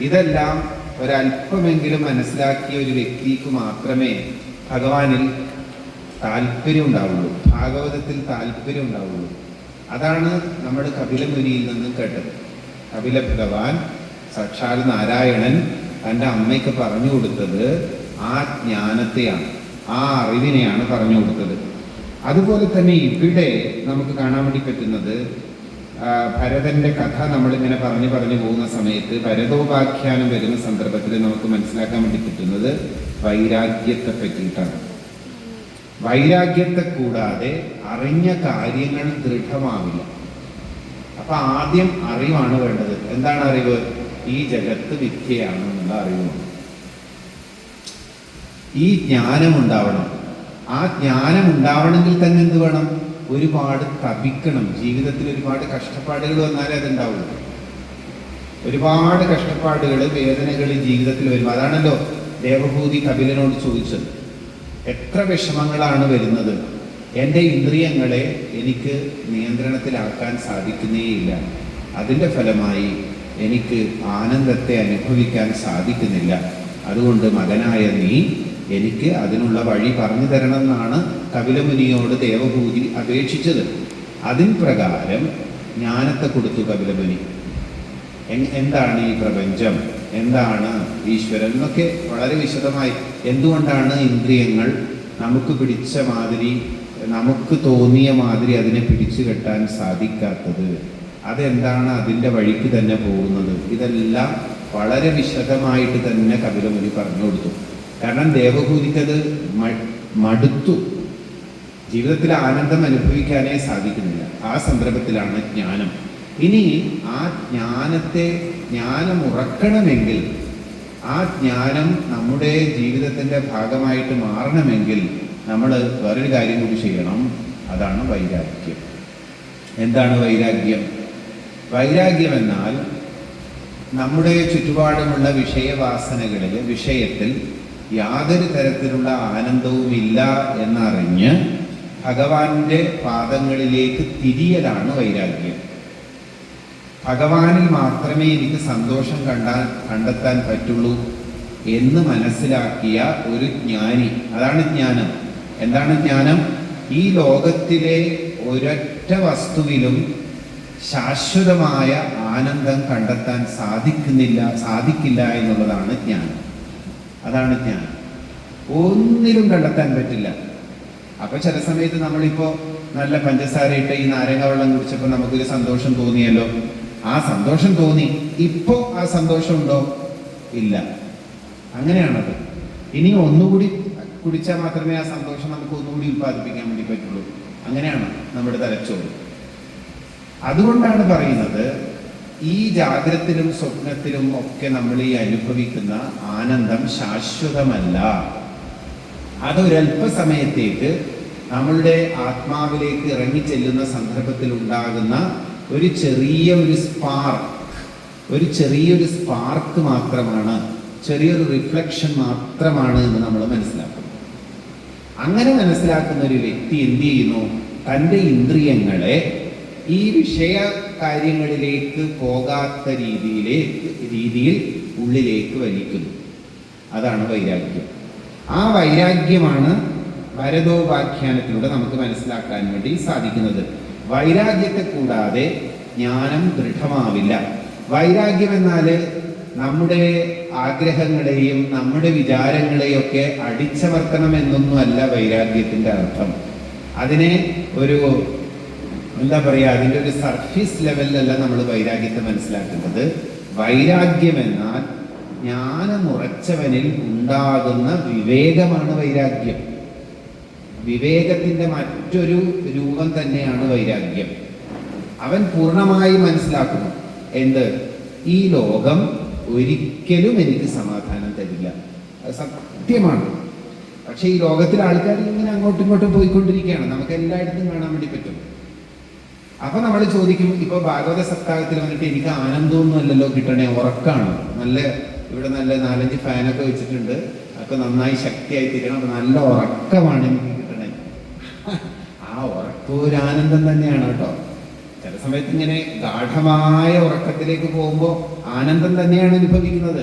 ഇതെല്ലാം ഒരല്പമെങ്കിലും മനസ്സിലാക്കിയ ഒരു വ്യക്തിക്ക് മാത്രമേ ഭഗവാനിൽ താല്പര്യം ഉണ്ടാവുള്ളൂ, ഭാഗവതത്തിൽ താല്പര്യം ഉണ്ടാവുള്ളൂ. അതാണ് നമ്മൾ കപില മുനിയിൽ നിന്നും കേട്ടത്. കപില ഭഗവാൻ സാക്ഷാൽ നാരായണൻ തൻ്റെ അമ്മയ്ക്ക് പറഞ്ഞു കൊടുത്തത് ആ ജ്ഞാനത്തെയാണ്, ആ അറിവിനെയാണ് പറഞ്ഞു കൊടുത്തത്. അതുപോലെ തന്നെ ഇവിടെ നമുക്ക് കാണാൻ വേണ്ടി പറ്റുന്നത്, ഭരതന്റെ കഥ നമ്മളിങ്ങനെ പറഞ്ഞു പോകുന്ന സമയത്ത് ഭരതോപാഖ്യാനം വരുന്ന സന്ദർഭത്തിൽ നമുക്ക് മനസ്സിലാക്കാൻ വേണ്ടി പറ്റുന്നത് വൈരാഗ്യത്തെ പറ്റിയിട്ടാണ്. വൈരാഗ്യത്തെ കൂടാതെ അറിഞ്ഞ കാര്യങ്ങൾ ദൃഢമാവില്ല. അപ്പൊ ആദ്യം അറിവാണ് വേണ്ടത്. എന്താണ് അറിവ്? ഈ ജഗത്ത് മിഥ്യയാണ് എന്നുള്ള അറിവാണ്. ഈ ജ്ഞാനം ഉണ്ടാവണം. ആ ജ്ഞാനം ഉണ്ടാവണമെങ്കിൽ തന്നെ എന്ത് വേണം? ഒരുപാട് തപിക്കണം. ജീവിതത്തിൽ ഒരുപാട് കഷ്ടപ്പാടുകൾ വന്നാലേ അതുണ്ടാവുള്ളൂ. ഒരുപാട് കഷ്ടപ്പാടുകൾ, വേദനകൾ ജീവിതത്തിൽ വരും. അതാണല്ലോ ദേവഭൂതി കപിലനോട് ചോദിച്ചത്. എത്ര വിഷമങ്ങളാണ് വരുന്നത്, എൻ്റെ ഇന്ദ്രിയങ്ങളെ എനിക്ക് നിയന്ത്രണത്തിലാക്കാൻ സാധിക്കുന്നേയില്ല, അതിൻ്റെ ഫലമായി എനിക്ക് ആനന്ദത്തെ അനുഭവിക്കാൻ സാധിക്കുന്നില്ല. അതുകൊണ്ട് മകനായ നീ എനിക്ക് അതിനുള്ള വഴി പറഞ്ഞു തരണം എന്നാണ് കപിലമുനിയോട് ദേവഭൂതി അപേക്ഷിച്ചത്. അതിൻ പ്രകാരം ജ്ഞാനത്തെ കൊടുത്തു കപിലമുനി. എന്താണ് ഈ പ്രപഞ്ചം, എന്താണ് ഈശ്വരൻ എന്നൊക്കെ വളരെ വിശദമായി. എന്തുകൊണ്ടാണ് ഇന്ദ്രിയങ്ങൾ നമുക്ക് പിടിച്ച മാതിരി, നമുക്ക് തോന്നിയ മാതിരി അതിനെ പിടിച്ചു കെട്ടാൻ സാധിക്കാത്തത്, അതെന്താണ് അതിൻ്റെ വഴിക്ക് തന്നെ പോകുന്നത്, ഇതെല്ലാം വളരെ വിശദമായിട്ട് തന്നെ കപിലമുനി പറഞ്ഞു കൊടുത്തു. കാരണം ദേവഭൂതിക്കത് മടുത്തു. ജീവിതത്തിൽ ആനന്ദം അനുഭവിക്കാനേ സാധിക്കുന്നില്ല. ആ സന്ദർഭത്തിലാണ് ജ്ഞാനം. ഇനി ആ ജ്ഞാനം ഉറക്കണമെങ്കിൽ, ആ ജ്ഞാനം നമ്മുടെ ജീവിതത്തിൻ്റെ ഭാഗമായിട്ട് മാറണമെങ്കിൽ നമ്മൾ വേറൊരു കാര്യം കൂടി ചെയ്യണം. അതാണ് വൈരാഗ്യം. എന്താണ് വൈരാഗ്യം? വൈരാഗ്യം എന്നാൽ നമ്മുടെ ചുറ്റുപാടുമുള്ള വിഷയവാസനകളിൽ, വിഷയത്തിൽ യാതൊരു തരത്തിലുള്ള ആനന്ദവുമില്ല എന്നറിഞ്ഞ് ഭഗവാന്റെ പാദങ്ങളിലേക്ക് തിരിയലാണ് വൈരാഗ്യം. ഭഗവാനിൽ മാത്രമേ എനിക്ക് സന്തോഷം കണ്ടെത്താൻ പറ്റുള്ളൂ എന്ന് മനസ്സിലാക്കിയ ഒരു ജ്ഞാനി, അതാണ് ജ്ഞാനം. എന്താണ് ജ്ഞാനം? ഈ ലോകത്തിലെ ഒരൊറ്റ വസ്തുവിലും ശാശ്വതമായ ആനന്ദം കണ്ടെത്താൻ സാധിക്കില്ല എന്നുള്ളതാണ് ജ്ഞാനം. അതാണ് ജ്ഞാനം. ഒന്നിലും കണ്ടെത്താൻ പറ്റില്ല. അപ്പൊ ചില സമയത്ത് നമ്മളിപ്പോ നല്ല പഞ്ചസാരയിട്ട് ഈ നാരങ്ങ വെള്ളം കുടിച്ചപ്പോൾ നമുക്കൊരു സന്തോഷം തോന്നിയല്ലോ. ആ സന്തോഷം തോന്നി. ഇപ്പോ ആ സന്തോഷം ഉണ്ടോ? ഇല്ല. അങ്ങനെയാണത്. ഇനി ഒന്നുകൂടി കുടിച്ചാൽ മാത്രമേ ആ സന്തോഷം നമുക്ക് ഒന്നുകൂടി ഉത്പാദിപ്പിക്കാൻ വേണ്ടി പറ്റുള്ളൂ. അങ്ങനെയാണ് നമ്മുടെ തലച്ചോറ്. അതുകൊണ്ടാണ് പറയുന്നത്, ഈ ജാഗ്രത്തിലും സ്വപ്നത്തിലും ഒക്കെ നമ്മൾ ഈ അനുഭവിക്കുന്ന ആനന്ദം ശാശ്വതമല്ല. അതൊരല്പസമയത്തേക്ക് നമ്മളുടെ ആത്മാവിലേക്ക് ഇറങ്ങിച്ചെല്ലുന്ന സന്ദർഭത്തിൽ ഉണ്ടാകുന്ന ഒരു ചെറിയൊരു സ്പാർക്ക് മാത്രമാണ്, ചെറിയൊരു റിഫ്ലക്ഷൻ മാത്രമാണ് എന്ന് നമ്മൾ മനസ്സിലാക്കുന്നു. അങ്ങനെ മനസ്സിലാക്കുന്ന ഒരു വ്യക്തി എന്ത് ചെയ്യുന്നു? തൻ്റെ ഇന്ദ്രിയങ്ങളെ ഈ വിഷയ കാര്യങ്ങളിലേക്ക് പോകാത്ത രീതിയിൽ ഉള്ളിലേക്ക് വലിക്കുന്നു. അതാണ് വൈരാഗ്യം. ആ വൈരാഗ്യമാണ് ഭരതോപാഖ്യാനത്തിലൂടെ നമുക്ക് മനസ്സിലാക്കാൻ വേണ്ടി സാധിക്കുന്നത്. വൈരാഗ്യത്തെ കൂടാതെ ജ്ഞാനം ദൃഢമാവില്ല. വൈരാഗ്യം എന്നാൽ നമ്മുടെ ആഗ്രഹങ്ങളെയും നമ്മുടെ വിചാരങ്ങളെയും ഒക്കെ അടിച്ചമർത്തണം എന്നൊന്നുമല്ല വൈരാഗ്യത്തിൻ്റെ അർത്ഥം. അതിനെ ഒരു അതിൻ്റെ ഒരു സർഫീസ് ലെവലിലല്ല നമ്മൾ വൈരാഗ്യത്തെ മനസ്സിലാക്കുന്നത്. വൈരാഗ്യം എന്നാൽ ജ്ഞാനമുറച്ചവനിൽ ഉണ്ടാകുന്ന വിവേകമാണ് വൈരാഗ്യം. വിവേകത്തിൻ്റെ മറ്റൊരു രൂപം തന്നെയാണ് വൈരാഗ്യം. അവൻ പൂർണ്ണമായി മനസ്സിലാക്കുന്നു, എന്ത്? ഈ ലോകം ഒരിക്കലും എനിക്ക് സമാധാനം തരില്ല. അത് സത്യമാണ്. പക്ഷെ ഈ ലോകത്തിലെ ആൾക്കാർ ഇങ്ങനെ അങ്ങോട്ടും ഇങ്ങോട്ടും പോയിക്കൊണ്ടിരിക്കുകയാണ്. നമുക്ക് എല്ലായിടത്തും കാണാൻ വേണ്ടി പറ്റും. അപ്പൊ നമ്മൾ ചോദിക്കും, ഇപ്പൊ ഭാഗവത സപ്താഹത്തിൽ വന്നിട്ട് എനിക്ക് ആനന്ദമൊന്നും അല്ലല്ലോ കിട്ടണേ, ഉറക്കാണ്. ഇവിടെ നല്ല 4-5 ഫാനൊക്കെ വെച്ചിട്ടുണ്ട്, അപ്പൊ നന്നായി ശക്തിയായി തീരണം, അപ്പൊ നല്ല ഉറക്കമാണ് എനിക്ക് കിട്ടണേ. ആ ഉറക്കം ഒരു ആനന്ദം തന്നെയാണ് കേട്ടോ. ചില സമയത്ത് ഇങ്ങനെ ഗാഠമായ ഉറക്കത്തിലേക്ക് പോകുമ്പോൾ ആ ആനന്ദം തന്നെയാണ് അനുഭവിക്കുന്നത്.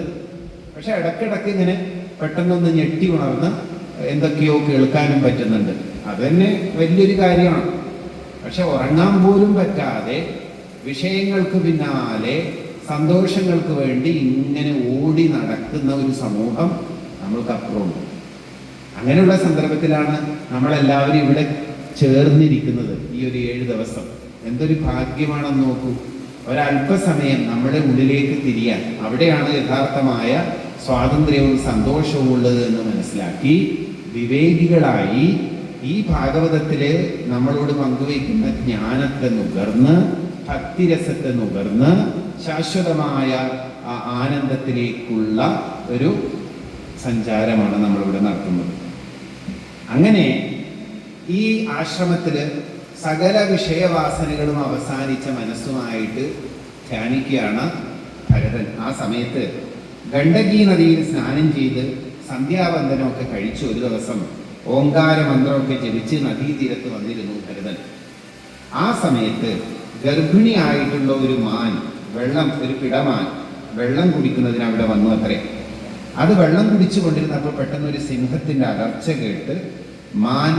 പക്ഷെ ഇടയ്ക്കിടയ്ക്ക് ഇങ്ങനെ പെട്ടെന്നൊന്ന് ഞെട്ടി ഉണർന്ന് എന്തൊക്കെയോ കേൾക്കാനും പറ്റുന്നുണ്ട്. അത് തന്നെ വലിയൊരു കാര്യമാണ്. പക്ഷെ ഉറങ്ങാൻ പോലും പറ്റാതെ വിഷയങ്ങൾക്ക് പിന്നാലെ സന്തോഷങ്ങൾക്ക് വേണ്ടി ഇങ്ങനെ ഓടി നടക്കുന്ന ഒരു സമൂഹം നമ്മൾക്കപ്പുറമുണ്ട്. അങ്ങനെയുള്ള സന്ദർഭത്തിലാണ് നമ്മളെല്ലാവരും ഇവിടെ ചേർന്നിരിക്കുന്നത്. ഈ ഒരു 7 ദിവസം എന്തൊരു ഭാഗ്യമാണെന്ന് നോക്കൂ. ഒരല്പസമയം നമ്മുടെ ഉള്ളിലേക്ക് തിരിയാൻ, അവിടെയാണ് യഥാർത്ഥമായ സ്വാതന്ത്ര്യവും സന്തോഷവും ഉള്ളത് എന്ന് മനസ്സിലാക്കി വിവേകികളായി ഈ ഭാഗവതത്തില് നമ്മളോട് പങ്കുവയ്ക്കുന്ന ജ്ഞാനത്തെ നുകർന്ന്, ഭക്തിരസത്തെ നുകർന്ന് ശാശ്വതമായ ആ ആനന്ദത്തിലേക്കുള്ള ഒരു സഞ്ചാരമാണ് നമ്മളിവിടെ നടത്തുന്നത്. അങ്ങനെ ഈ ആശ്രമത്തില് സകല വിഷയവാസനകളും അവസാനിച്ച മനസ്സുമായിട്ട് ധ്യാനിക്കുകയാണ് ഭരതൻ. ആ സമയത്ത് ഗണ്ഡകി നദിയിൽ സ്നാനം ചെയ്ത് സന്ധ്യാവന്ദനമൊക്കെ കഴിച്ച് ഒരു ദിവസം ഓങ്കാര മന്ത്രമൊക്കെ ജപിച്ച് നദീതീരത്ത് വന്നിരുന്നു ഭരതൻ. ആ സമയത്ത് ഗർഭിണിയായിട്ടുള്ള ഒരു മാൻ, ഒരു പിടമാൻ വെള്ളം കുടിക്കുന്നതിന് അവിടെ വന്നു അത്രേ. അത് വെള്ളം കുടിച്ചു കൊണ്ടിരുന്നപ്പോൾ പെട്ടെന്ന് ഒരു സിംഹത്തിന്റെ അലർച്ച കേട്ട് മാൻ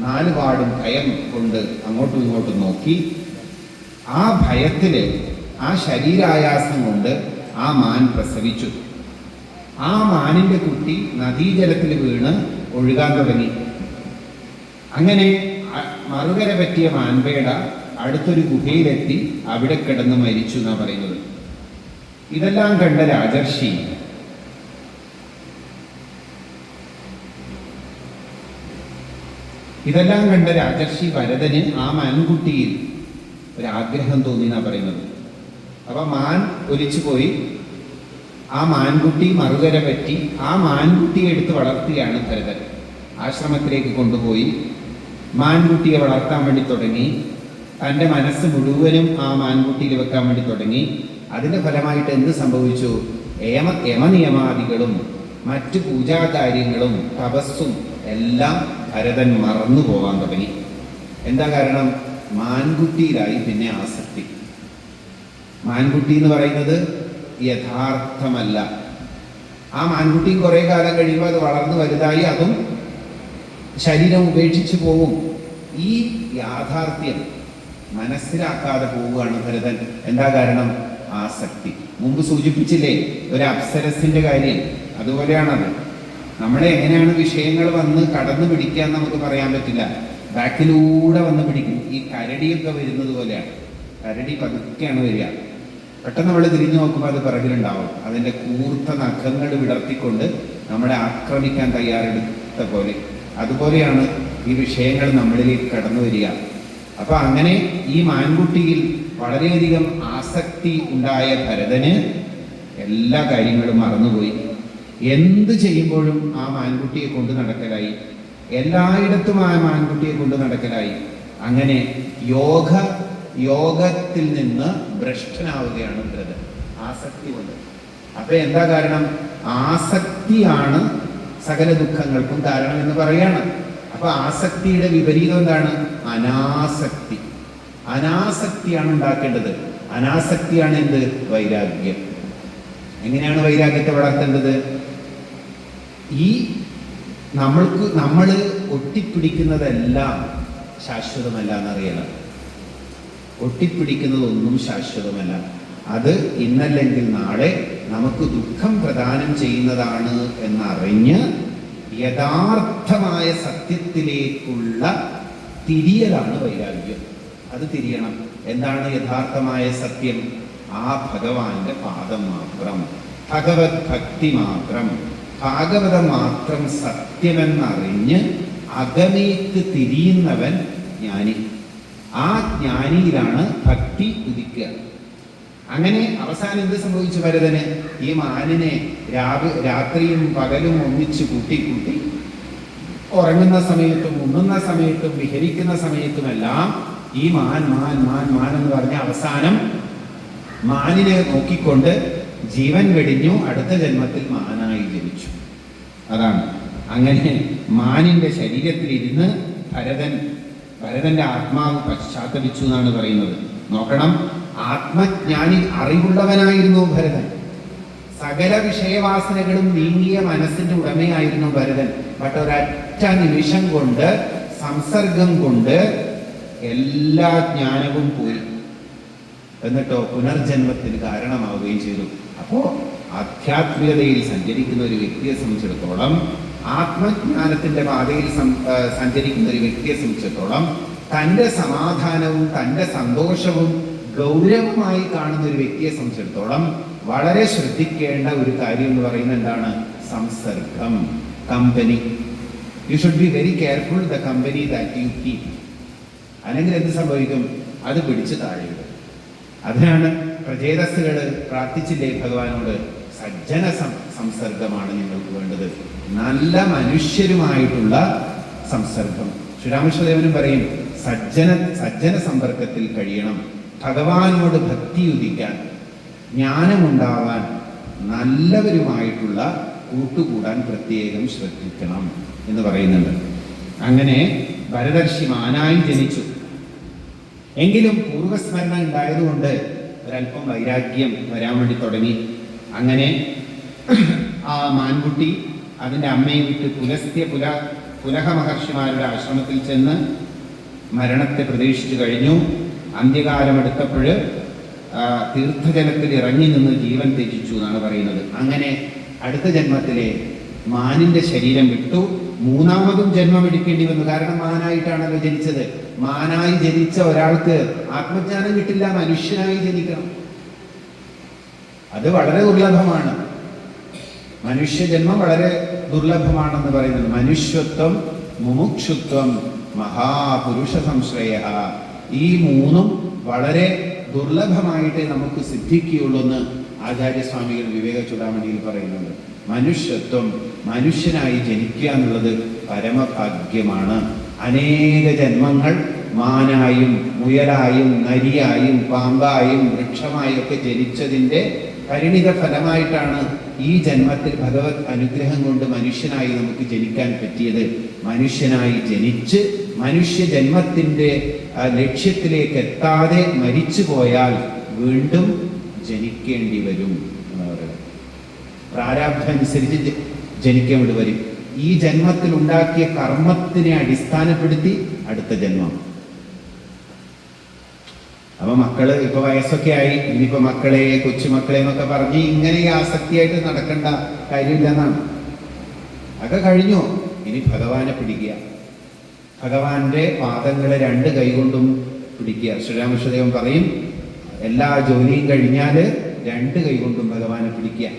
നാലുപാടും ഭയം കൊണ്ട് അങ്ങോട്ടും ഇങ്ങോട്ടും നോക്കി. ആ ഭയത്തില്, ആ ശരീരായാസം കൊണ്ട് ആ മാൻ പ്രസവിച്ചു. ആ മാനിന്റെ കുട്ടി നദീജലത്തിൽ വീണ് ഒഴുകാൻ തുടങ്ങി. അങ്ങനെ മറുകര പറ്റിയ മാൻപേട അടുത്തൊരു ഗുഹയിലെത്തി അവിടെ കിടന്ന് മരിച്ചു എന്നാ പറയുന്നത്. ഇതെല്ലാം കണ്ട രാജർഷി ഭരതന് ആ മാൻകുട്ടിയിൽ ഒരാഗ്രഹം തോന്നി എന്നാ പറയുന്നത്. അപ്പൊ മാൻ ഒലിച്ചു പോയി. ആ മാൻകുട്ടി മറുകര പറ്റി. ആ മാൻകുട്ടിയെ എടുത്ത് വളർത്തിയാണ് ഭരതൻ. ആശ്രമത്തിലേക്ക് കൊണ്ടുപോയി മാൻകുട്ടിയെ വളർത്താൻ വേണ്ടി തുടങ്ങി. തൻ്റെ മനസ്സ് മുഴുവനും ആ മാൻകുട്ടിയിൽ വെക്കാൻ വേണ്ടി തുടങ്ങി. അതിൻ്റെ ഫലമായിട്ട് എന്ത് സംഭവിച്ചു? യമനിയമാദികളും മറ്റു പൂജാകാര്യങ്ങളും തപസ്സും എല്ലാം ഭരതൻ മറന്നു പോകാൻ തുടങ്ങി. എന്താ കാരണം? മാൻകുട്ടിയിലായി പിന്നെ ആസക്തി. മാൻകുട്ടി എന്ന് പറയുന്നത് യഥാർത്ഥമല്ല. ആ മാൻകുട്ടിയും കുറെ കാലം കഴിയുമ്പോൾ അത് വളർന്നു വലുതായി അതും ശരീരം ഉപേക്ഷിച്ചു പോവും. ഈ യാഥാർത്ഥ്യം മനസ്സിലാക്കാതെ പോവുകയാണ് ഭരതൻ. എന്താ കാരണം? ആസക്തി. മുമ്പ് സൂചിപ്പിച്ചില്ലേ ഒരു അപ്സരസിന്റെ കാര്യം, അതുപോലെയാണത്. നമ്മളെ എങ്ങനെയാണ് വിഷയങ്ങൾ വന്ന് കടന്നു പിടിക്കാൻ നമുക്ക് പറയാൻ പറ്റില്ല. ബാക്കിലൂടെ വന്ന് പിടിക്കും. ഈ കരടിയൊക്കെ വരുന്നത് പോലെയാണ്. കരടി പതുക്കെയാണ് വരിക. പെട്ടെന്ന് നമ്മൾ തിരിഞ്ഞു നോക്കുമ്പോൾ അത് പിറകിലുണ്ടാവും. അതിൻ്റെ കൂർത്ത നഖങ്ങൾ വിടർത്തിക്കൊണ്ട് നമ്മളെ ആക്രമിക്കാൻ തയ്യാറെടുത്ത പോലെ. അതുപോലെയാണ് ഈ വിഷയങ്ങൾ നമ്മളിലേക്ക് കടന്നു വരിക. അപ്പൊ അങ്ങനെ ഈ മാൻകുട്ടിയിൽ വളരെയധികം ആസക്തി ഉണ്ടായ ഭരതന് എല്ലാ കാര്യങ്ങളും മറന്നുപോയി. എന്ത് ചെയ്യുമ്പോഴും ആ മാൻകുട്ടിയെ കൊണ്ട് നടക്കലായി. എല്ലായിടത്തും ആ മാൻകുട്ടിയെ കൊണ്ട് നടക്കലായി. അങ്ങനെ യോഗത്തിൽ നിന്ന് ഭ്രഷ്ടനാവുകയാണ് ഭരതൻ ആസക്തി കൊണ്ട്. അപ്പൊ എന്താ കാരണം? ആസക്തിയാണ് സകല ദുഃഖങ്ങൾക്കും കാരണം എന്ന് പറയാണ്. അപ്പൊ ആസക്തിയുടെ വിപരീതം എന്താണ്? അനാസക്തി. അനാസക്തിയാണ് ഉണ്ടാക്കേണ്ടത്. അനാസക്തിയാണ് എന്ത്? വൈരാഗ്യം. എങ്ങനെയാണ് വൈരാഗ്യത്തെ വളർത്തേണ്ടത്? ഈ നമ്മൾ ഒട്ടിപ്പിടിക്കുന്നതെല്ലാം ശാശ്വതമല്ല എന്നറിയണം. ഒട്ടിപ്പിടിക്കുന്നതൊന്നും ശാശ്വതമല്ല. അത് ഇന്നല്ലെങ്കിൽ നാളെ നമുക്ക് ദുഃഖം പ്രദാനം ചെയ്യുന്നതാണ് എന്നറിഞ്ഞ് യഥാർത്ഥമായ സത്യത്തിലേക്കുള്ള തിരിയലാണ് വൈരാഗ്യം. അത് തിരിയണം. എന്താണ് യഥാർത്ഥമായ സത്യം? ആ ഭഗവാന്റെ പാദം മാത്രം, ഭഗവത് ഭക്തി മാത്രം, ഭാഗവതം മാത്രം സത്യമെന്നറിഞ്ഞ് അകമേക്ക് തിരിയുന്നവൻ ജ്ഞാനി. ആ ജ്ഞാനിയിലാണ് ഭക്തി ഉദിക്കുക. അങ്ങനെ അവസാനം എന്ത് സംഭവിച്ചു ഭരതന്? ഈ മാനിനെ രാത്രിയും പകലും ഒന്നിച്ച് കൂട്ടി ഉറങ്ങുന്ന സമയത്തും ഉണ്ണുന്ന സമയത്തും വിഹരിക്കുന്ന സമയത്തുമെല്ലാം ഈ മാൻ എന്ന് പറഞ്ഞ അവസാനം മാനിനെ നോക്കിക്കൊണ്ട് ജീവൻ വെടിഞ്ഞു. അടുത്ത ജന്മത്തിൽ മാനായി ജനിച്ചു. അതാണ്. അങ്ങനെ മാനിന്റെ ശരീരത്തിലിരുന്ന് ഭരതന്റെ ആത്മാവ് പശ്ചാത്തപിച്ചു എന്നാണ് പറയുന്നത്. നോക്കണം, ആത്മജ്ഞാനി അറിവുള്ളവനായിരുന്നു ഭരതൻ. സകല വിഷയവാസനകളും നീങ്ങിയ മനസ്സിന്റെ ഉടമയായിരുന്നു ഭരതൻ. ബട്ട് ഒരൊറ്റ നിമിഷം കൊണ്ട്, സംസർഗം കൊണ്ട് എല്ലാ ജ്ഞാനവും പോയി. എന്നിട്ടോ പുനർജന്മത്തിന് കാരണമാവുകയും ചെയ്തു. അപ്പോ ആധ്യാത്മികതയിൽ സഞ്ചരിക്കുന്ന ഒരു വ്യക്തിയെ സംബന്ധിച്ചിടത്തോളം, ആത്മജ്ഞാനത്തിന്റെ പാതയിൽ സഞ്ചരിക്കുന്ന ഒരു വ്യക്തിയെ സംബന്ധിച്ചിടത്തോളം, തൻ്റെ സമാധാനവും തൻ്റെ സന്തോഷവും ഗൗരവമായി കാണുന്ന ഒരു വ്യക്തിയെ സംബന്ധിച്ചിടത്തോളം വളരെ ശ്രദ്ധിക്കേണ്ട ഒരു കാര്യം എന്ന് പറയുന്നത് എന്താണ്? സംസർഗം, company. You should be very careful the company that you keep. അല്ലെങ്കിൽ എന്ത് സംഭവിക്കും? അത് പിടിച്ച് താഴെയിടും. അതിനാണ് പ്രചേതസ്സുകൾ പ്രാർത്ഥിച്ചില്ലേ ഭഗവാനോട്? സജ്ജന സംസർഗമാണ് നിങ്ങൾക്ക് വേണ്ടത്, നല്ല മനുഷ്യരുമായിട്ടുള്ള സംസർഗം. ശ്രീരാമകൃഷ്ണദേവനും പറയും, സജ്ജന സമ്പർക്കത്തിൽ കഴിയണം, ഭഗവാനോട് ഭക്തി ഉദിക്കാൻ, ജ്ഞാനമുണ്ടാവാൻ, നല്ലവരുമായിട്ടുള്ള കൂട്ടുകൂടാൻ പ്രത്യേകം ശ്രദ്ധിക്കണം എന്ന് പറയുന്നുണ്ട്. അങ്ങനെ ഭരതർഷി മാനായി ജനിച്ചു. എങ്കിലും പൂർവസ്മരണ ഉണ്ടായതുകൊണ്ട് ഒരല്പം വൈരാഗ്യം വരാൻ വേണ്ടി തുടങ്ങി. അങ്ങനെ ആ മാൻകുട്ടി അതിൻ്റെ അമ്മയെ വിട്ട് പുലഹ മഹർഷിമാരുടെ ആശ്രമത്തിൽ ചെന്ന് മരണത്തെ പ്രതീക്ഷിച്ചു കഴിഞ്ഞു. അന്ത്യകാലമെടുത്തപ്പോൾ തീർത്ഥജലത്തിൽ ഇറങ്ങി നിന്ന് ജീവൻ ത്യജിച്ചു എന്നാണ് പറയുന്നത്. അങ്ങനെ അടുത്ത ജന്മത്തിലെ മാനിന്റെ ശരീരം വിട്ടു. മൂന്നാമതും ജന്മം എടുക്കേണ്ടി വന്നു. കാരണം മാനായിട്ടാണല്ലോ ജനിച്ചത്. മാനായി ജനിച്ച ഒരാൾക്ക് ആത്മജ്ഞാനം കിട്ടില്ല, മനുഷ്യനായി ജനിക്കണം. അത് വളരെ ദുർലഭമാണ്. മനുഷ്യജന്മം വളരെ ദുർലഭമാണെന്ന് പറയുന്നത്. മനുഷ്യത്വം, മുമുക്ഷുത്വം, മഹാപുരുഷ സംശ്രയ, ഈ മൂന്നും വളരെ ദുർലഭമായിട്ടേ നമുക്ക് സിദ്ധിക്കുകയുള്ളൂ എന്ന് ആചാര്യസ്വാമികൾ വിവേക ചൂടാമണിയിൽ പറയുന്നുണ്ട്. മനുഷ്യത്വം, മനുഷ്യനായി ജനിക്കുക എന്നുള്ളത് പരമഭാഗ്യമാണ്. അനേക ജന്മങ്ങൾ മാനായും മുയലായും നരിയായും പാമ്പായും വൃക്ഷമായും ഒക്കെ ജനിച്ചതിൻ്റെ പരിണിത ഫലമായിട്ടാണ് ഈ ജന്മത്തിൽ ഭഗവത് അനുഗ്രഹം കൊണ്ട് മനുഷ്യനായി നമുക്ക് ജനിക്കാൻ പറ്റിയത്. മനുഷ്യനായി ജനിച്ച് മനുഷ്യജന്മത്തിൻ്റെ ലക്ഷ്യത്തിലേക്ക് എത്താതെ മരിച്ചു പോയാൽ വീണ്ടും ജനിക്കേണ്ടി വരും എന്ന് പറയുന്നത്. പ്രാരാബ്ധം അനുസരിച്ച് ജനിക്കേണ്ടി വരും. ഈ ജന്മത്തിൽ ഉണ്ടാക്കിയ കർമ്മത്തിനെ അടിസ്ഥാനപ്പെടുത്തി അടുത്ത ജന്മം. അപ്പൊ മക്കള് ഇപ്പൊ വയസ്സൊക്കെ ആയി, ഇനിയിപ്പോ മക്കളെ കൊച്ചുമക്കളെ എന്നൊക്കെ പറഞ്ഞ് ഇങ്ങനെ ആസക്തിയായിട്ട് നടക്കേണ്ട കാര്യമില്ലെന്നാണ്. അതൊക്കെ കഴിഞ്ഞു. ഇനി ഭഗവാനെ പിടിക്കുക, ഭഗവാന്റെ പാദങ്ങളെ രണ്ട് കൈകൊണ്ടും പിടിക്കുക. ശ്രീരാമകൃഷ്ണദേവൻ പറയും, എല്ലാ ജോലിയും കഴിഞ്ഞാൽ രണ്ട് കൈകൊണ്ടും ഭഗവാനെ പിടിക്കുക.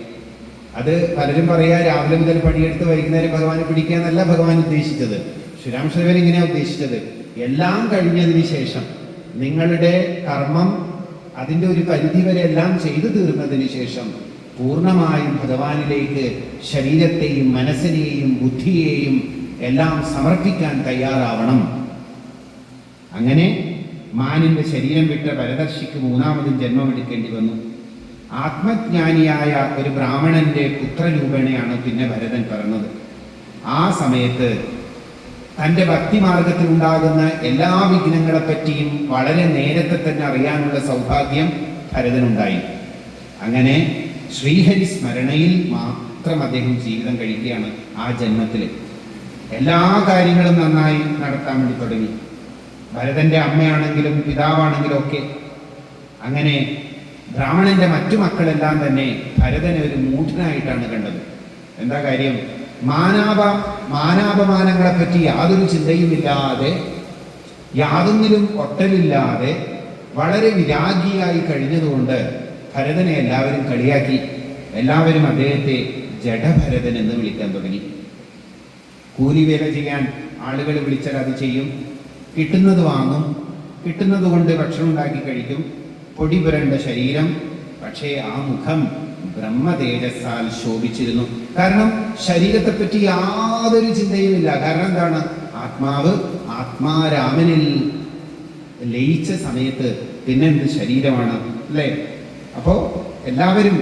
അത് പലരും പറയാ രാവിലെ മുതൽ പണിയെടുത്ത് വൈകുന്നേരം ഭഗവാനെ പിടിക്കുക എന്നല്ല ഭഗവാൻ ഉദ്ദേശിച്ചത്. ശ്രീരാമകൃഷ്ണദേവൻ ഇങ്ങനെയാണ് ഉദ്ദേശിച്ചത്. എല്ലാം കഴിഞ്ഞതിന് ശേഷം നിങ്ങളുടെ കർമ്മം അതിൻ്റെ ഒരു പരിധി വരെ എല്ലാം ചെയ്തു തീർന്നതിന് ശേഷം പൂർണ്ണമായും ഭഗവാനിലേക്ക് ശരീരത്തെയും മനസ്സിനെയും ബുദ്ധിയെയും എല്ലാം സമർപ്പിക്കാൻ തയ്യാറാവണം. അങ്ങനെ മാനിന്റെ ശരീരം വിട്ട ഭരതർഷിക്ക് മൂന്നാമതും ജന്മമെടുക്കേണ്ടി വന്നു. ആത്മജ്ഞാനിയായ ഒരു ബ്രാഹ്മണന്റെ പുത്രരൂപേണയാണ് പിന്നെ ഭരതൻ പിറന്നത്. ആ സമയത്ത് തൻ്റെ ഭക്തിമാർഗത്തിൽ ഉണ്ടാകുന്ന എല്ലാ വിഘ്നങ്ങളെപ്പറ്റിയും വളരെ നേരത്തെ തന്നെ അറിയാനുള്ള സൗഭാഗ്യം ഭരതനുണ്ടായി. അങ്ങനെ ശ്രീഹരി സ്മരണയിൽ മാത്രം അദ്ദേഹം ജീവിതം കഴിക്കുകയാണ്. ആ ജന്മത്തിൽ എല്ലാ കാര്യങ്ങളും നന്നായി നടത്താൻ വേണ്ടി തുടങ്ങി. ഭരതന്റെ അമ്മയാണെങ്കിലും പിതാവാണെങ്കിലും ഒക്കെ. അങ്ങനെ ബ്രാഹ്മണന്റെ മറ്റു മക്കളെല്ലാം തന്നെ ഭരതനെ ഒരു മൂഢനായിട്ടാണ് കണ്ടത്. എന്താ കാര്യം? മാനാപമാനങ്ങളെ പറ്റി യാതൊരു ചിന്തയുമില്ലാതെ, യാതൊന്നിലും ഒട്ടലില്ലാതെ വളരെ വിരാഗിയായി കഴിഞ്ഞതുകൊണ്ട് ഭരതനെ എല്ലാവരും കളിയാക്കി. എല്ലാവരും അദ്ദേഹത്തെ ജഡഭരതൻ എന്ന് വിളിക്കാൻ തുടങ്ങി. കൂലിവേല ചെയ്യാൻ ആളുകൾ വിളിച്ചാൽ അത് ചെയ്യും, കിട്ടുന്നത് വാങ്ങും, കിട്ടുന്നത് കൊണ്ട് ഭക്ഷണം ഉണ്ടാക്കി കഴിക്കും. പൊടി പുരണ്ട ശരീരം, പക്ഷേ ആ മുഖം ബ്രഹ്മതേജസ്സാൽ ശോഭിച്ചിരുന്നു. കാരണം ശരീരത്തെപ്പറ്റി യാതൊരു ചിന്തയുമില്ല. കാരണം എന്താണ്? ആത്മാരാമനിൽ ലയിച്ച സമയത്ത് പിന്നെന്ത് ശരീരമാണ് അല്ലേ? അപ്പോ എല്ലാവരും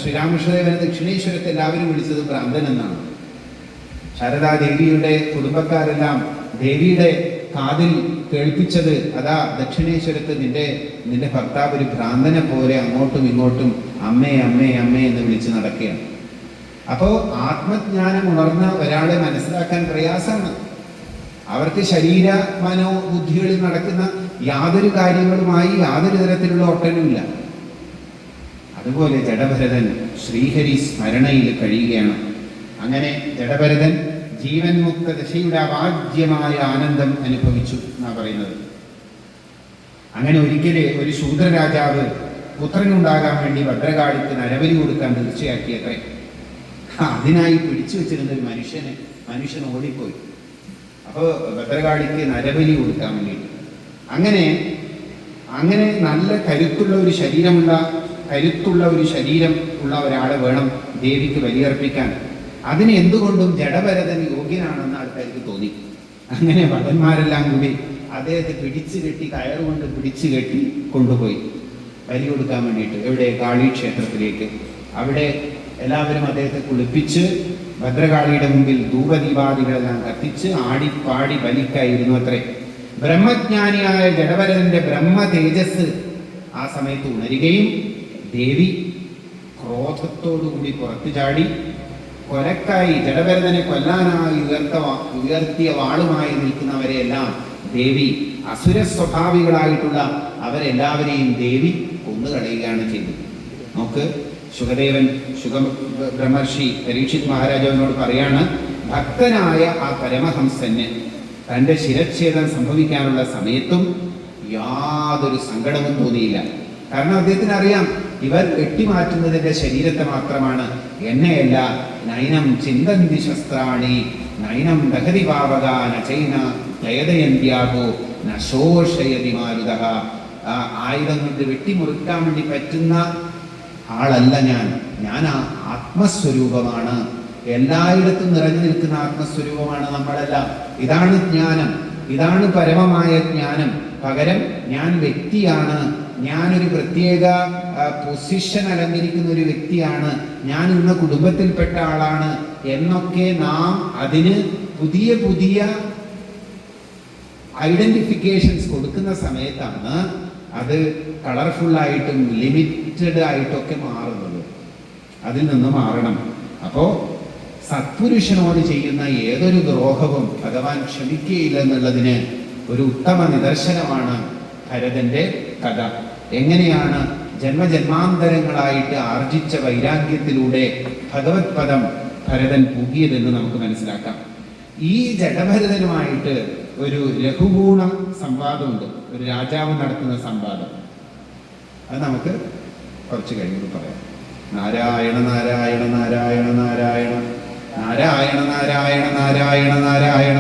ശ്രീരാമകൃഷ്ണദേവനെ ദക്ഷിണേശ്വരത്തെ എല്ലാവരും വിളിച്ചത് ഭ്രാന്തൻ എന്നാണ്. ശാരദാദേവിയുടെ കുടുംബക്കാരെല്ലാം ദേവിയുടെ കാതിൽ കേൾപ്പിച്ചത്, അതാ ദക്ഷിണേശ്വരത്ത് നിന്റെ ഭർത്താവ് ഒരു ഭ്രാന്തനെ പോലെ അങ്ങോട്ടും ഇങ്ങോട്ടും അമ്മേ അമ്മേ അമ്മേ എന്ന് വിളിച്ച് നടക്കുകയാണ്. അപ്പോൾ ആത്മജ്ഞാനം ഉണർന്ന ഒരാളെ മനസ്സിലാക്കാൻ പ്രയാസമാണ്. അവർക്ക് ശരീര മനോബുദ്ധികളിൽ നടക്കുന്ന യാതൊരു കാര്യങ്ങളുമായി യാതൊരു തരത്തിലുള്ള ഒട്ടനുമില്ല. അതുപോലെ ജഡഭരതൻ ശ്രീഹരി സ്മരണയിൽ കഴിയുകയാണ്. അങ്ങനെ ജഡഭരതൻ ജീവൻ മുക്ത ദശയുടെ അവാജ്യമായ ആനന്ദം അനുഭവിച്ചു എന്നാണ് പറയുന്നത്. അങ്ങനെ ഒരിക്കല് ഒരു ശൂദ്രരാജാവ് പുത്രനുണ്ടാകാൻ വേണ്ടി ഭദ്രകാളിക്ക് നരബലി കൊടുക്കാൻ തീർച്ചയാക്കിയത്രേ. അതിനായി പിടിച്ചു വെച്ചിരുന്ന ഒരു മനുഷ്യൻ ഓടിപ്പോയി. അപ്പോൾ ഭദ്രകാളിക്ക് നരബലി കൊടുക്കാൻ വേണ്ടിയിട്ട് അങ്ങനെ നല്ല കരുത്തുള്ള ഒരു ശരീരം ഉള്ള ഒരാളെ വേണം ദേവിക്ക് ബലിയർപ്പിക്കാൻ. അതിന് എന്തുകൊണ്ടും ജഡഭരതൻ യോഗ്യനാണെന്ന് ആൾക്കാർക്ക് തോന്നി. അങ്ങനെ ഭടന്മാരെല്ലാം കൂടി അദ്ദേഹത്തെ കയറുകൊണ്ട് പിടിച്ചു കെട്ടി കൊണ്ടുപോയി ബലി കൊടുക്കാൻ വേണ്ടിയിട്ട്. എവിടെ? കാളി ക്ഷേത്രത്തിലേക്ക്. അവിടെ എല്ലാവരും അദ്ദേഹത്തെ കുളിപ്പിച്ച് ഭദ്രകാളിയുടെ മുമ്പിൽ ധൂപദീപാദികളെല്ലാം കത്തിച്ച് ആടിപ്പാടി ബലിക്കായിരുന്നു അത്രേ. ബ്രഹ്മജ്ഞാനിയായ ജഡഭരതന്റെ ബ്രഹ്മ തേജസ് ആ സമയത്ത് ഉണരുകയും ദേവി ക്രോധത്തോടുകൂടി പുറത്തു ചാടി കൊലക്കായി ജഡഭരതനെ കൊല്ലാനായി ഉയർത്തിയ വാളുമായി നിൽക്കുന്നവരെയെല്ലാം ദേവി, അസുര സ്വഭാവികളായിട്ടുള്ള അവരെല്ലാവരെയും ദേവി കൊന്നുകളയുകയാണ് ചെയ്തത്. നമുക്ക് ബ്രഹ്മർഷി പരീക്ഷിത് മഹാരാജാവിനോട് പറയാണ്, ഭക്തനായ ആ പരമഹംസന് തൻ്റെ ശിരച്ഛേദം സംഭവിക്കാനുള്ള സമയത്തും യാതൊരു സങ്കടവും തോന്നിയില്ല. കാരണം അദ്ദേഹത്തിന് അറിയാം, ഇവർ വെട്ടിമാറ്റുന്നതിൻ്റെ ശരീരത്തെ മാത്രമാണ്, എന്നെയല്ല. നൈനം ചിന്തന്തി ശസ്ത്രാണി നൈനം ദഹതി പാവക നൈന ജയതയന്ത്യാഗോ നശോഷയതി മാരുതഃ. ആയുധം കൊണ്ട് വെട്ടിമുറിക്കാൻ വേണ്ടി പറ്റുന്ന ആളല്ല ഞാൻ ആ ആത്മസ്വരൂപമാണ്. എല്ലായിടത്തും നിറഞ്ഞു നിൽക്കുന്ന ആത്മസ്വരൂപമാണ് നമ്മളെല്ലാം. ഇതാണ് ജ്ഞാനം, ഇതാണ് പരമമായ ജ്ഞാനം. പകരം ഞാൻ വ്യക്തിയാണ്, ഞാനൊരു പ്രത്യേക പൊസിഷൻ അലങ്കരിക്കുന്ന ഒരു വ്യക്തിയാണ്, ഞാൻ ഇന്ന കുടുംബത്തിൽപ്പെട്ട ആളാണ് എന്നൊക്കെ നാം അതിന് പുതിയ പുതിയ ഐഡന്റിഫിക്കേഷൻസ് കൊടുക്കുന്ന സമയത്താണ് അത് കളർഫുള്ളായിട്ടും ലിമിറ്റഡ് ആയിട്ടൊക്കെ മാറുന്നത്. അതിൽ നിന്ന് മാറണം. അപ്പോൾ സത്പുരുഷനോട് ചെയ്യുന്ന ഏതൊരു ദ്രോഹവും ഭഗവാൻ ക്ഷമിക്കുകയില്ലെന്നുള്ളതിന് ഒരു ഉത്തമ നിദർശനമാണ് ഭരതന്റെ കഥ. എങ്ങനെയാണ് ജന്മജന്മാന്തരങ്ങളായിട്ട് ആർജിച്ച വൈരാഗ്യത്തിലൂടെ ഭഗവത് പദം ഭരതൻ പൂകിയതെന്ന് നമുക്ക് മനസ്സിലാക്കാം. ഈ ജഡഭരതനുമായിട്ട് ഒരു രഘുഗുണ സംവാദമുണ്ട്, ഒരു രാജാവ് നടത്തുന്ന സംവാദം. അത് നമുക്ക് കുറച്ച് കഴിഞ്ഞ് പറയാം. നാരായണ നാരായണ നാരായണ നാരായണ നാരായണ നാരായണ നാരായണ നാരായണ